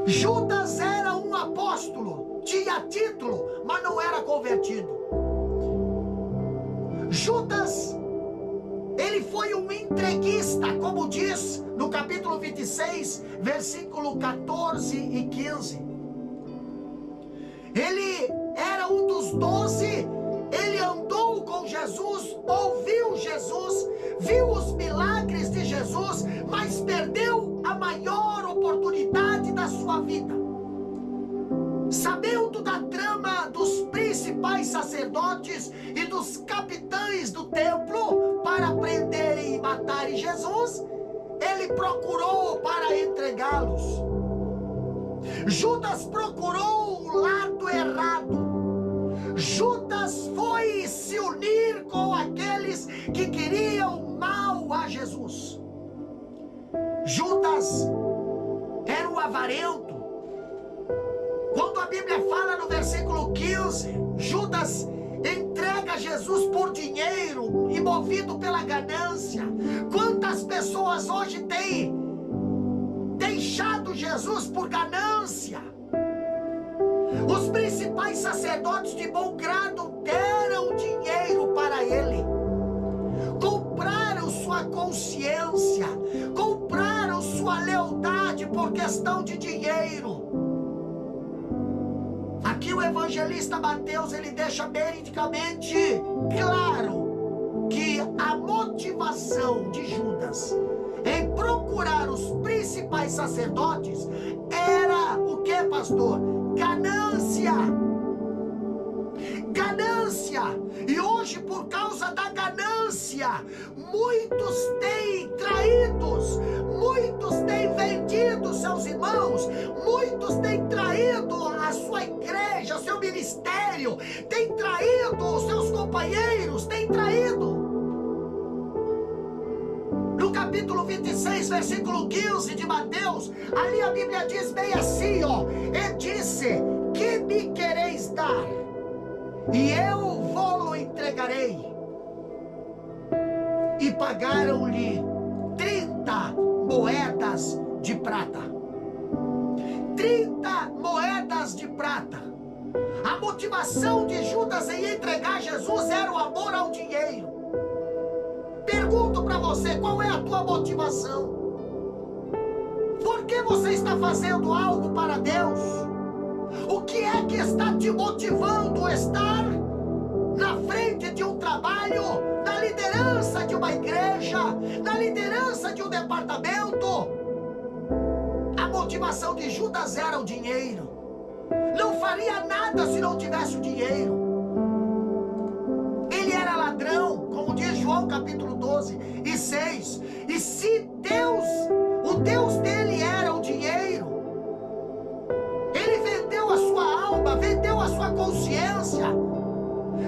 Judas era um apóstolo, tinha título, mas não era convertido. Judas, ele foi um entreguista, como diz no capítulo 26, versículo 14 e 15. Ele era um dos 12, ele andou com Jesus, ouviu Jesus, viu os milagres de Jesus, mas perdeu a maior oportunidade da sua vida. Sabendo da trama dos principais sacerdotes e dos capitães do templo para prenderem e matarem Jesus, ele procurou para entregá-los. Judas procurou o lado errado. Judas foi se unir com aqueles que queriam mal a Jesus. Judas era um avarento. Quando a Bíblia fala no versículo 15, Judas entrega Jesus por dinheiro e movido pela ganância. Quantas pessoas hoje têm deixado Jesus por ganância? Os principais sacerdotes de bom grado deram dinheiro para ele, compraram sua consciência, compraram sua lealdade por questão de dinheiro. Aqui o evangelista Mateus, ele deixa veridicamente claro que a motivação de Judas em procurar os principais sacerdotes era o que, pastor? Ganância. Ganância. E hoje, por causa da ganância, muitos têm traídos, muitos têm vendido seus irmãos, muitos têm traído a sua igreja, seu ministério, têm traído os seus companheiros, têm traído. No capítulo 26, versículo 15 de Mateus, ali a Bíblia diz bem assim, ó: e disse, que me quereis dar? E eu vou-lo entregarei. E pagaram-lhe 30 moedas de prata. 30 moedas de prata. A motivação de Judas em entregar Jesus era o amor ao dinheiro. Pergunto para você, qual é a tua motivação? Por que você está fazendo algo para Deus? O que é que está te motivando a estar na frente de um trabalho, na liderança de uma igreja, na liderança de um departamento? A motivação de Judas era o dinheiro. Não faria nada se não tivesse o dinheiro. Ele era ladrão, como diz João capítulo 12 e 6. E se Deus, o Deus dele era o dinheiro, ele vendeu a sua alma, vendeu a sua consciência,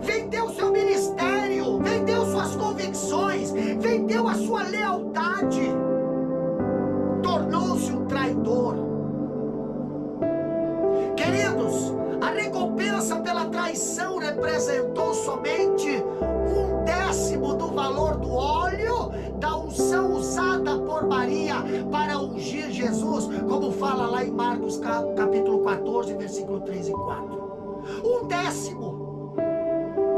vendeu seu ministério, vendeu suas convicções, vendeu a sua lealdade, tornou-se um traidor. Queridos, a recompensa pela traição representou somente 1/10 do valor do óleo da unção usada por Maria para ungir Jesus, como fala lá em Marcos capítulo 14, versículo 3 e 4. 1/10.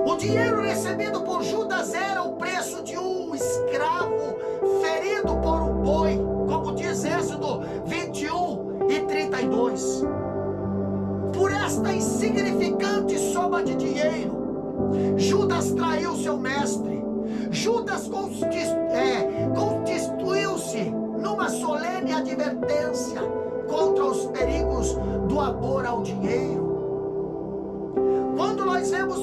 O dinheiro recebido por Judas era o preço de um escravo ferido por um boi, como diz Êxodo 21 e 32. Por esta insignificante soma de dinheiro, Judas traiu seu mestre. Judas constituiu-se numa solene advertência contra os perigos do amor ao dinheiro. Quando nós vemos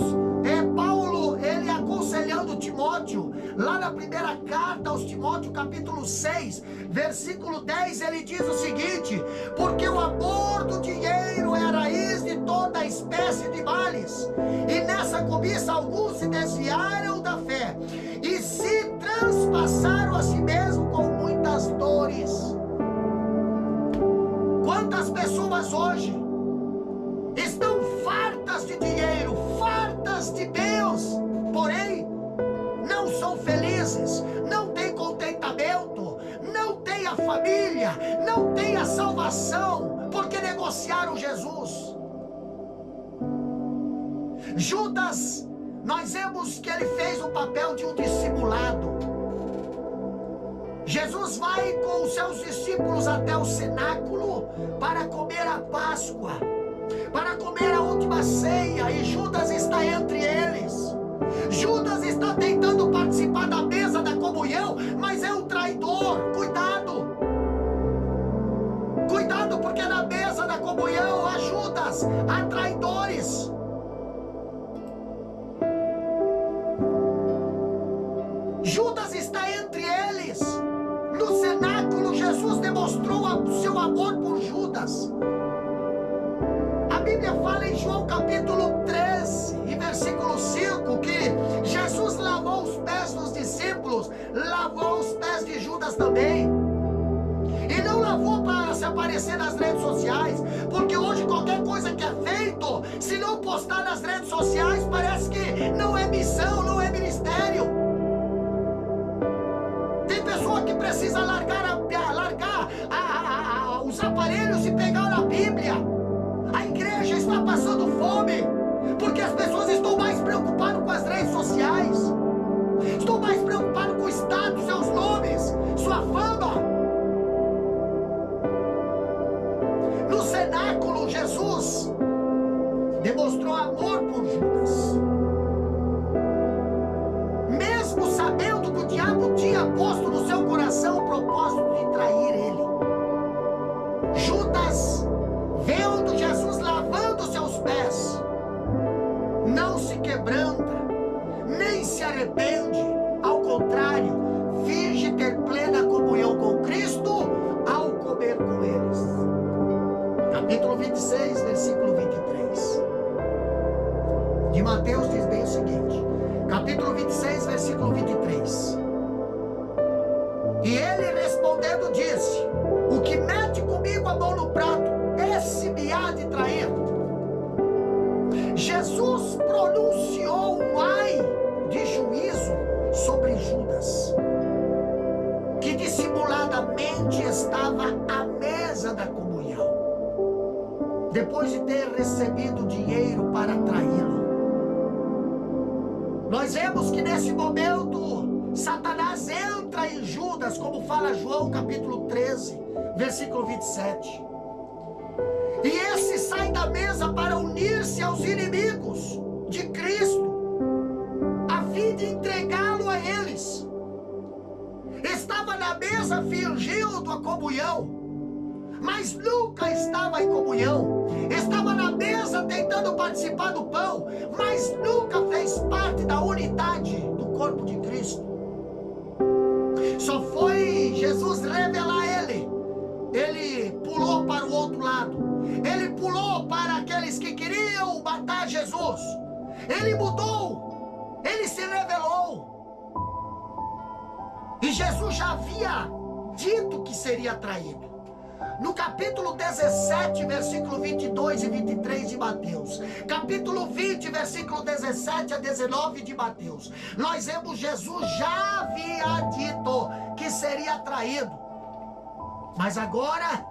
Paulo, ele aconselhando Timóteo, lá na primeira carta aos Timóteo, capítulo 6, versículo 10, ele diz o seguinte: porque o amor do dinheiro é a raiz de toda espécie de males, e nessa cobiça alguns se desviaram da fé, e se transpassaram a si mesmo com muitas dores. Quantas pessoas hoje estão fartas de dinheiro, fartas de bens, porém não são felizes, não têm contentamento, não têm a família não tem a salvação porque negociaram Jesus. Judas, nós vemos que ele fez o papel de um discipulado. Jesus vai com os seus discípulos até o cenáculo para comer a Páscoa, para comer a última ceia, e Judas está entre eles. Judas está tentando participar da mesa da comunhão, mas é um traidor. Cuidado! Cuidado, porque na mesa da comunhão há Judas, há traidores. Judas está entre eles. No cenáculo, Jesus demonstrou o seu amor por Judas. A Bíblia fala em João capítulo 13 e versículo 5 que Jesus lavou os pés dos discípulos, lavou os pés de Judas também. E não lavou para se aparecer nas redes sociais, porque hoje qualquer coisa que é feito, se não postar nas redes sociais, parece que não é missão, não é ministério. Tem pessoa que precisa largar os aparelhos e pegar a Bíblia. A igreja está passando fome, porque as pessoas estão mais preocupadas com as redes sociais, estão mais preocupadas com o status, seus nomes, sua fama. No cenáculo, Jesus demonstrou amor por Judas, mesmo sabendo que o diabo tinha posto no seu coração o propósito de trair ele. Judas, vendo Jesus lavando seus pés, não se quebranta, nem se arrepende. Ao contrário, finge ter plena comunhão com Cristo ao comer com eles. Capítulo 26, versículo 23 de Mateus diz bem o seguinte. Capítulo 26, versículo 23. E ele respondendo disse: o que mete comigo a mão no prato, esse me há de trair. Jesus pronunciou um ai de juízo sobre Judas, que dissimuladamente estava à mesa da comunhão, depois de ter recebido dinheiro para traí-lo. Nós vemos que nesse momento Satanás entra em Judas, como fala João capítulo 13, versículo 27. E esse sai da mesa para unir-se aos inimigos de Cristo, a fim de entregá-lo a eles. Estava na mesa fingindo a comunhão, mas nunca estava em comunhão. Estava na mesa tentando participar do pão, mas nunca fez parte da unidade do corpo de Cristo. Só foi Jesus revelar ele pulou para o outro lado. Ele pulou para aqueles que queriam matar Jesus. Ele mudou, ele se revelou. E Jesus já havia dito que seria traído. No capítulo 17, versículo 22 e 23 de Mateus, capítulo 20, versículo 17 a 19 de Mateus, nós vemos Jesus já havia dito que seria traído. Mas agora,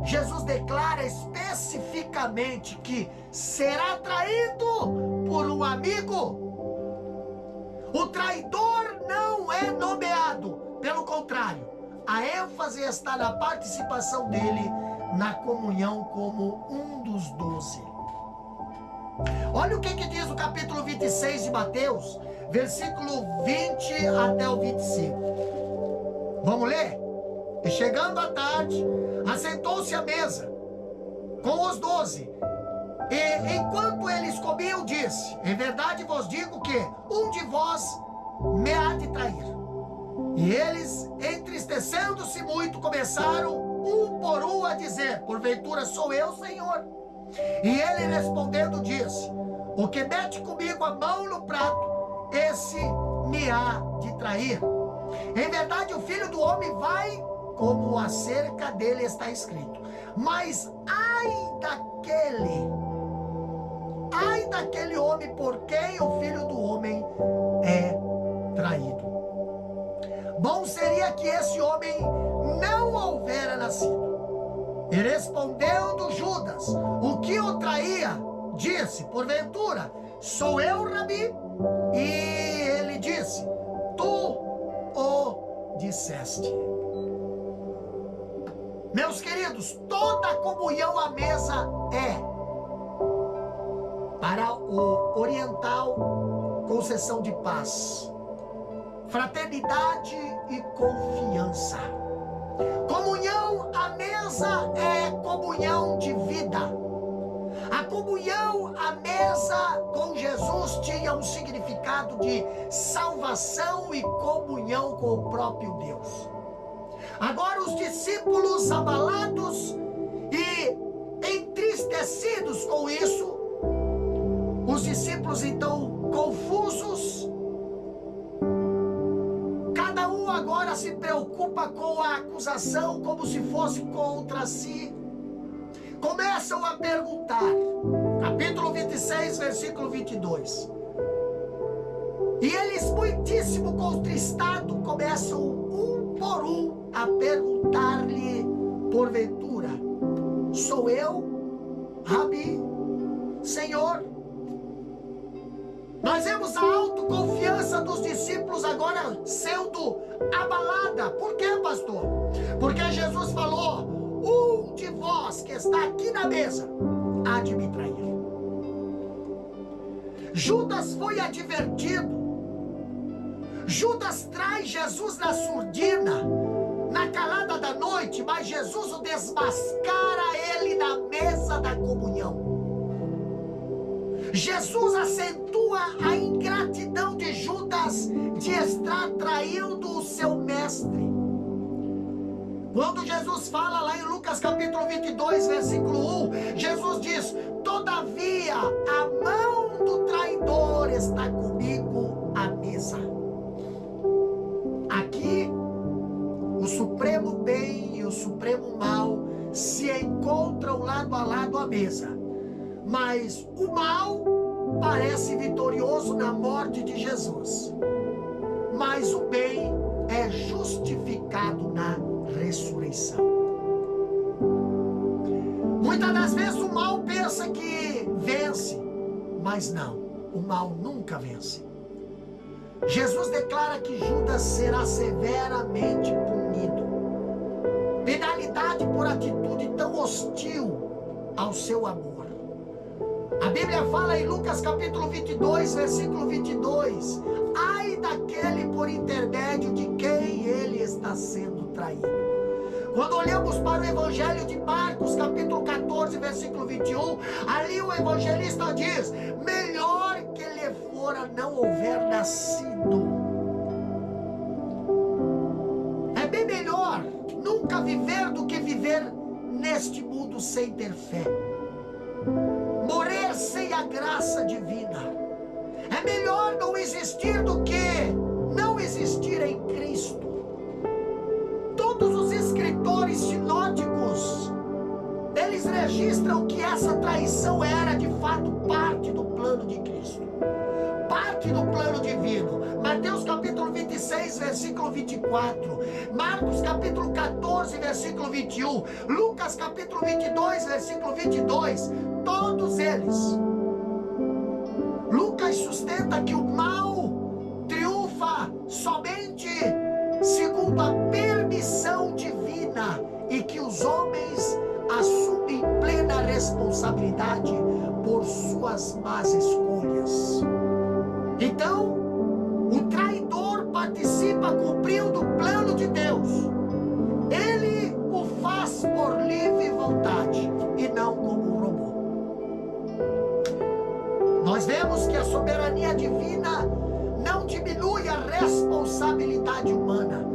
Jesus declara especificamente que será traído por um amigo. O traidor não é nomeado, pelo contrário, a ênfase está na participação dele na comunhão como um dos 12. Olha o que diz o capítulo 26 de Mateus, versículo 20 até o 25. Vamos ler? E chegando à tarde, assentou-se à mesa com os 12. E enquanto eles comiam, disse: em verdade vos digo que um de vós me há de trair. E eles, entristecendo-se muito, começaram um por um a dizer: porventura sou eu, Senhor? E ele respondendo disse: o que mete comigo a mão no prato, esse me há de trair. Em verdade o Filho do Homem vai como acerca dele está escrito. Mas ai daquele homem por quem o Filho do Homem é traído. Bom seria que esse homem não houvera nascido. E respondendo Judas, o que o traía, disse, porventura, sou eu, Rabi? E ele disse, tu o disseste. Meus queridos, toda comunhão à mesa é para o oriental concessão de paz, fraternidade e confiança. Comunhão à mesa é comunhão de vida. A comunhão à mesa com Jesus tinha um significado de salvação e comunhão com o próprio Deus. Agora os discípulos abalados e entristecidos com isso, os discípulos então confusos, cada um agora se preocupa com a acusação como se fosse contra si. Começam a perguntar, capítulo 26, versículo 22. E eles, muitíssimo contristados, começam um por um a perguntar-lhe, porventura, sou eu, Rabi, Senhor? Nós vemos a autoconfiança dos discípulos agora sendo abalada. Por quê, pastor? Porque Jesus falou, um de vós que está aqui na mesa há de me trair. Judas foi advertido. Judas traz Jesus na surdina, na calada da noite, mas Jesus o desmascara ele na mesa da comunhão. Jesus acentua a ingratidão de Judas de estar traindo o seu mestre. Quando Jesus fala lá em Lucas capítulo 22, versículo 1, Jesus diz, todavia a mão do traidor está comigo à mesa. Aqui, o supremo bem e o supremo mal se encontram lado a lado à mesa. Mas o mal parece vitorioso na morte de Jesus. Mas o bem é justificado na ressurreição. Muitas das vezes o mal pensa que vence, mas não, o mal nunca vence. Jesus declara que Judas será severamente punido. Penalidade por atitude tão hostil ao seu amor. A Bíblia fala em Lucas capítulo 22, versículo 22, ai daquele por intermédio de quem ele está sendo traído. Quando olhamos para o Evangelho de Marcos, capítulo 14, versículo 21, ali o evangelista diz, melhor que lhe fora não houver nascido. É bem melhor nunca viver do que viver neste mundo sem ter fé. Morrer sem a graça divina. É melhor não existir do que não existir em Cristo. Todos os escritores sinóticos, eles registram que essa traição era de fato parte do plano de Cristo, parte do plano divino. Mateus capítulo 26, versículo 24, Marcos capítulo 14, versículo 21, Lucas capítulo 22, versículo 22, todos eles. Lucas sustenta que o mal triunfa somente segundo a permissão divina e que os homens assumem plena responsabilidade por suas más escolhas. Então, o traidor participa cumprindo o plano de Deus. Ele o faz por livre vontade e não como um robô. Nós vemos que a soberania divina não diminui a responsabilidade humana.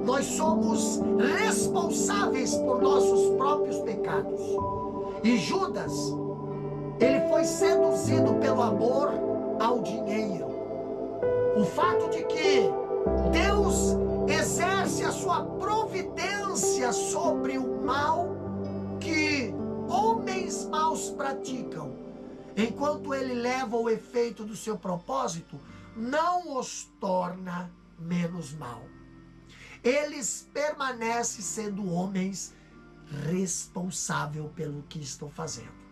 Nós somos responsáveis por nossos próprios pecados. E Judas, ele foi seduzido pelo amor ao dinheiro. O fato de que Deus exerce a sua providência sobre o mal que homens maus praticam, enquanto ele leva o efeito do seu propósito, não os torna menos mal. eles permanecem sendo homens responsáveis pelo que estão fazendo.